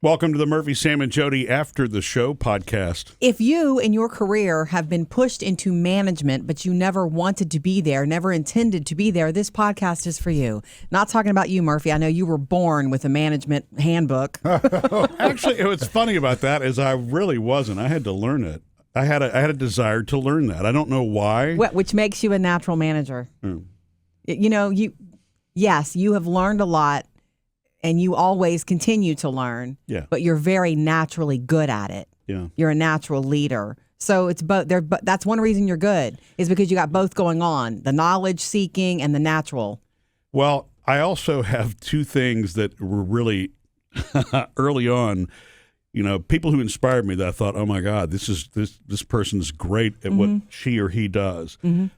Welcome to the Murphy, Sam, and Jodi After the Show podcast. If you in your career have been pushed into management, but you never wanted to be there, never intended to be there, this podcast is for you. Not talking about you, Murphy. I know you were born with a management handbook. Actually, what's funny about that is I really wasn't. I had to learn it. I had a desire to learn that. I don't know why. Which makes you a natural manager. You know, yes, you have learned a lot. And you always continue to learn, but you're very naturally good at it. Yeah, you're a natural leader. So it's both. That's one reason you're good is because you got both going on: the knowledge seeking and the natural. Well, I also have two things that were really early on. You know, people who inspired me that I thought, oh my God, this person's great at what she or he does.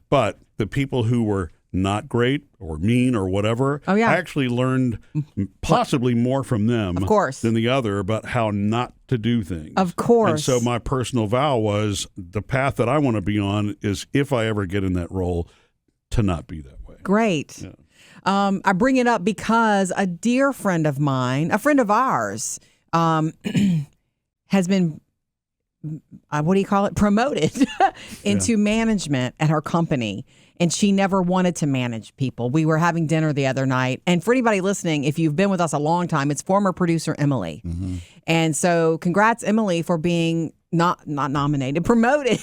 But the people who were not great or mean or whatever, I actually learned possibly more from them of course. Than the other about how not to do things. Of course. And so my personal vow was the path that I want to be on is if I ever get in that role to not be that way. Great. Yeah. I bring it up because a dear friend of mine, a friend of ours, has been promoted into management at her company. And she never wanted to manage people. We were having dinner the other night. And for anybody listening, if you've been with us a long time, it's former producer Emily. And so congrats, Emily, for being not nominated, promoted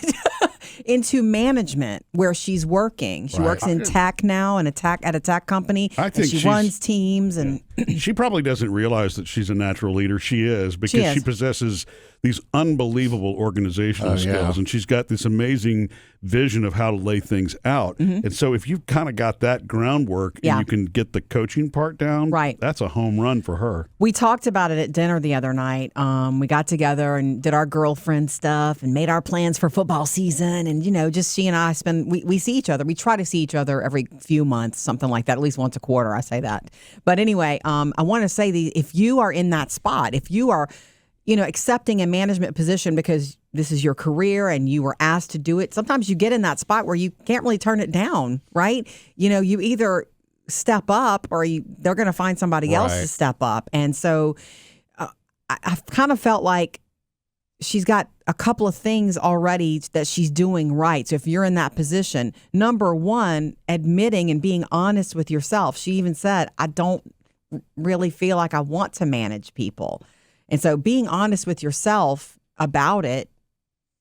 into management where she's working. She works in tech now at a tech company. I think she runs teams. And she probably doesn't realize that she's a natural leader. She is because she possesses these unbelievable organizational skills. And she's got this amazing vision of how to lay things out. And so if you've kind of got that groundwork and you can get the coaching part down, that's a home run for her. We talked about it at dinner the other night. We got together and did our girlfriend stuff and made our plans for football season. And, you know, just she and I we see each other. We try to see each other every few months, something like that, at least once a quarter. I say that. But anyway, I want to say if you are in that spot, if you are, you know, accepting a management position because this is your career and you were asked to do it, sometimes you get in that spot where you can't really turn it down, right? You know, you either step up or they're going to find somebody else to step up. And so I've kind of felt like she's got a couple of things already that she's doing right. So if you're in that position, number one, admitting and being honest with yourself. She even said, I don't really feel like I want to manage people. And so being honest with yourself about it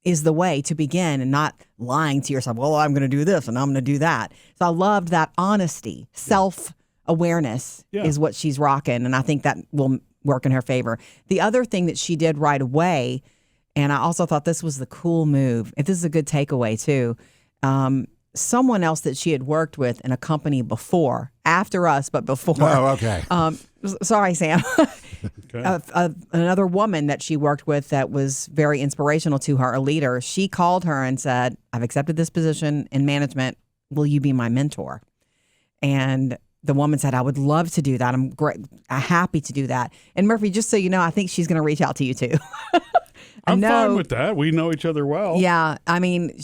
is the way to begin and not lying to yourself. Well, I'm going to do this and I'm going to do that. So I loved that honesty. Self-awareness is what she's rocking. And I think that will work in her favor. The other thing that she did right away, and I also thought this was the cool move, and this is a good takeaway too, someone else that she had worked with in a company before, after us, but before. Oh, okay. Sorry, Sam. Okay. Another woman that she worked with that was very inspirational to her, a leader, she called her and said, I've accepted this position in management. Will you be my mentor? And the woman said, I would love to do that. I'm happy to do that. And Murphy, just so you know, I think she's going to reach out to you too. I'm fine with that. We know each other well. Yeah. I mean,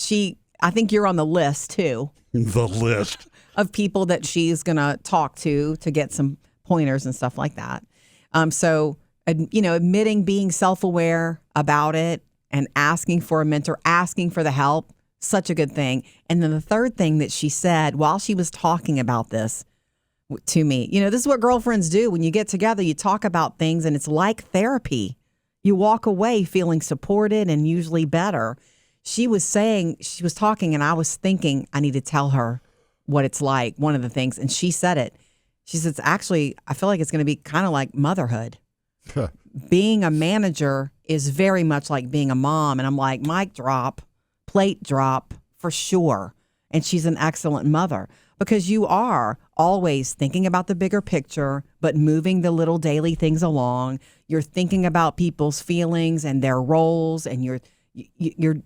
I think you're on the list too. The list of people that she's going to talk to get some pointers and stuff like that. So, you know, admitting being self-aware about it and asking for a mentor, asking for the help, such a good thing. And then the third thing that she said while she was talking about this to me, you know, this is what girlfriends do. When you get together, you talk about things and it's like therapy. You walk away feeling supported and usually better. She was talking and I was thinking I need to tell her what it's like, one of the things. And she said it. She says, actually, I feel like it's going to be kind of like motherhood. Being a manager is very much like being a mom. And I'm like, mic drop, plate drop, for sure. And she's an excellent mother because you are always thinking about the bigger picture, but moving the little daily things along. You're thinking about people's feelings and their roles, and you're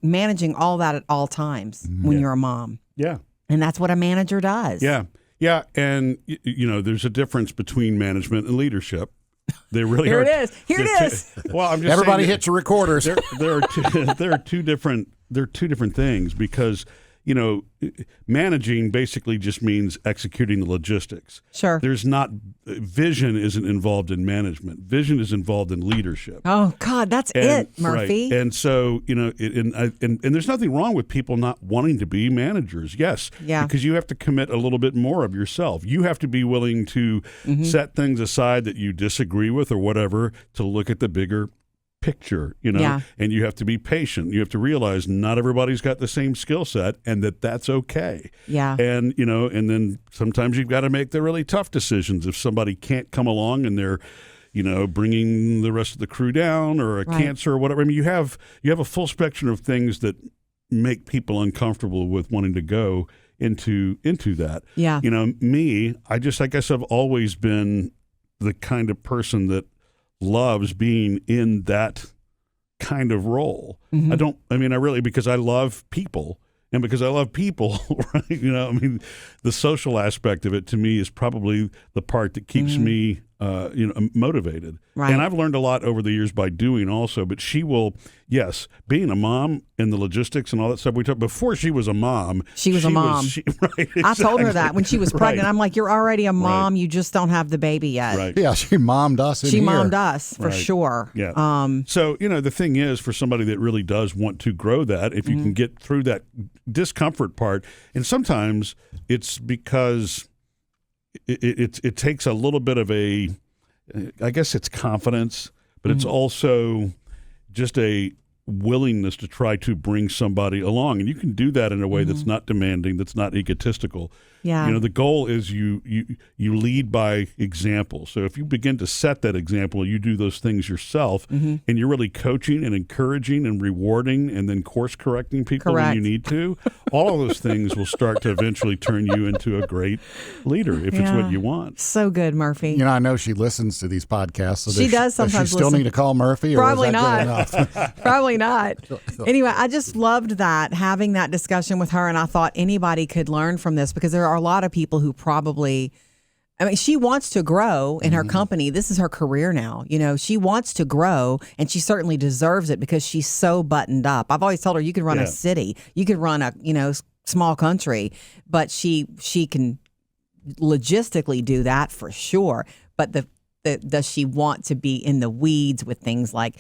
managing all that at all times when you're a mom. Yeah. And that's what a manager does. Yeah. Yeah, and you know, there's a difference between management and leadership. They really Here are. It is. Well, I'm just everybody saying hits your recorders. There are two different things because managing basically just means executing the logistics. Sure. Vision isn't involved in management. Vision is involved in leadership. Oh God, that's it, Murphy. Right. And so, and there's nothing wrong with people not wanting to be managers. Yes. Yeah. Because you have to commit a little bit more of yourself. You have to be willing to set things aside that you disagree with or whatever to look at the bigger picture, and you have to be patient. You have to realize not everybody's got the same skill set and that's okay. Yeah. And, and then sometimes you've got to make the really tough decisions. If somebody can't come along and they're, bringing the rest of the crew down or a cancer or whatever. I mean, you have a full spectrum of things that make people uncomfortable with wanting to go into that. Yeah. Me, I guess I've always been the kind of person that loves being in that kind of role. Because I love people. And because I love people, right? The social aspect of it to me is probably the part that keeps me, motivated. Right. And I've learned a lot over the years by doing also. But she will, yes, being a mom and the logistics and all that stuff we talked before she was a mom. She was a mom. Right, exactly. I told her that when she was pregnant. Right. I'm like, you're already a mom. Right. You just don't have the baby yet. Right. Yeah, she mommed us in She here. mommed us for Right. sure. Yeah. So, the thing is, for somebody that really does want to grow that, if you can get through that discomfort part, and sometimes it's because it takes a little bit of I guess it's confidence, but it's also just a willingness to try to bring somebody along. And you can do that in a way that's not demanding, that's not egotistical. Yeah. The goal is you lead by example. So if you begin to set that example, you do those things yourself, and you're really coaching and encouraging and rewarding and then course correcting people when you need to, all of those things will start to eventually turn you into a great leader if it's what you want. So good, Murphy. I know she listens to these podcasts. So She does sometimes Does she still listen. need to call Murphy? Or Probably is that not. good enough? Probably not. Anyway, I just loved having that discussion with her, and I thought anybody could learn from this because there are a lot of people who probably, she wants to grow in her company. This is her career now. She wants to grow, and she certainly deserves it because she's so buttoned up. I've always told her you could run a city, you could run a small country, but she can logistically do that for sure. But does she want to be in the weeds with things like?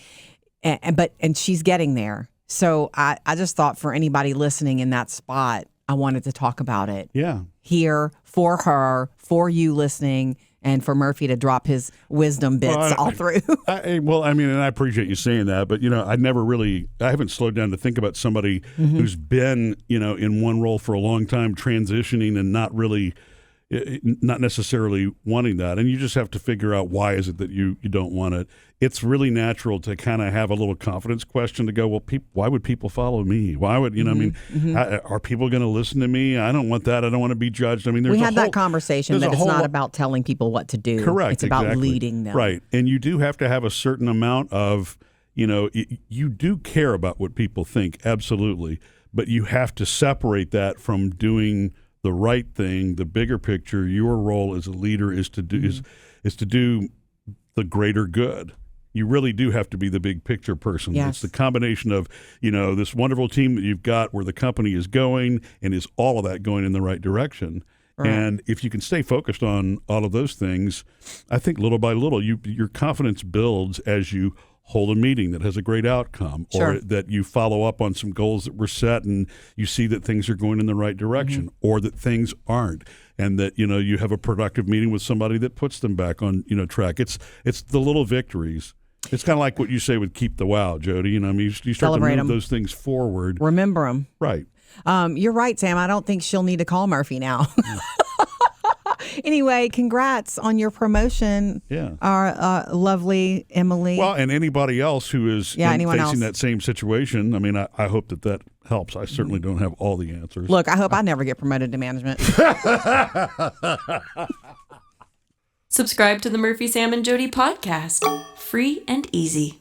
And she's getting there. So I just thought for anybody listening in that spot, I wanted to talk about it. Yeah. Here for her, for you listening, and for Murphy to drop his wisdom bits all through. And I appreciate you saying that, but I haven't slowed down to think about somebody who's been, in one role for a long time, transitioning and not necessarily wanting that. And you just have to figure out why is it that you don't want it. It's really natural to kind of have a little confidence question to go, well, why would people follow me? Why would, are people going to listen to me? I don't want that. I don't want to be judged. We had that conversation that it's not about telling people what to do. Correct. It's about exactly. leading them. Right. And you do have to have a certain amount of, you do care about what people think. Absolutely. But you have to separate that from doing the right thing, the bigger picture. Your role as a leader is to do is to do the greater good. You really do have to be the big picture person. Yes. It's the combination of, this wonderful team that you've got where the company is going, and is all of that going in the right direction. Right. And if you can stay focused on all of those things, I think little by little, your confidence builds as you hold a meeting that has a great outcome, or that you follow up on some goals that were set and you see that things are going in the right direction, or that things aren't, and that you have a productive meeting with somebody that puts them back on track. It's the little victories. It's kind of like what you say with keep the wow, Jodi. You start Celebrate to move those things forward. Remember them. Right. You're right, Sam. I don't think she'll need to call Murphy now. Anyway, congrats on your promotion. Yeah. Our lovely Emily. Well, and anybody else who is facing that same situation, I hope that helps. I certainly don't have all the answers. Look, I hope I never get promoted to management. Subscribe to the Murphy, Sam, and Jodi podcast. Free and easy.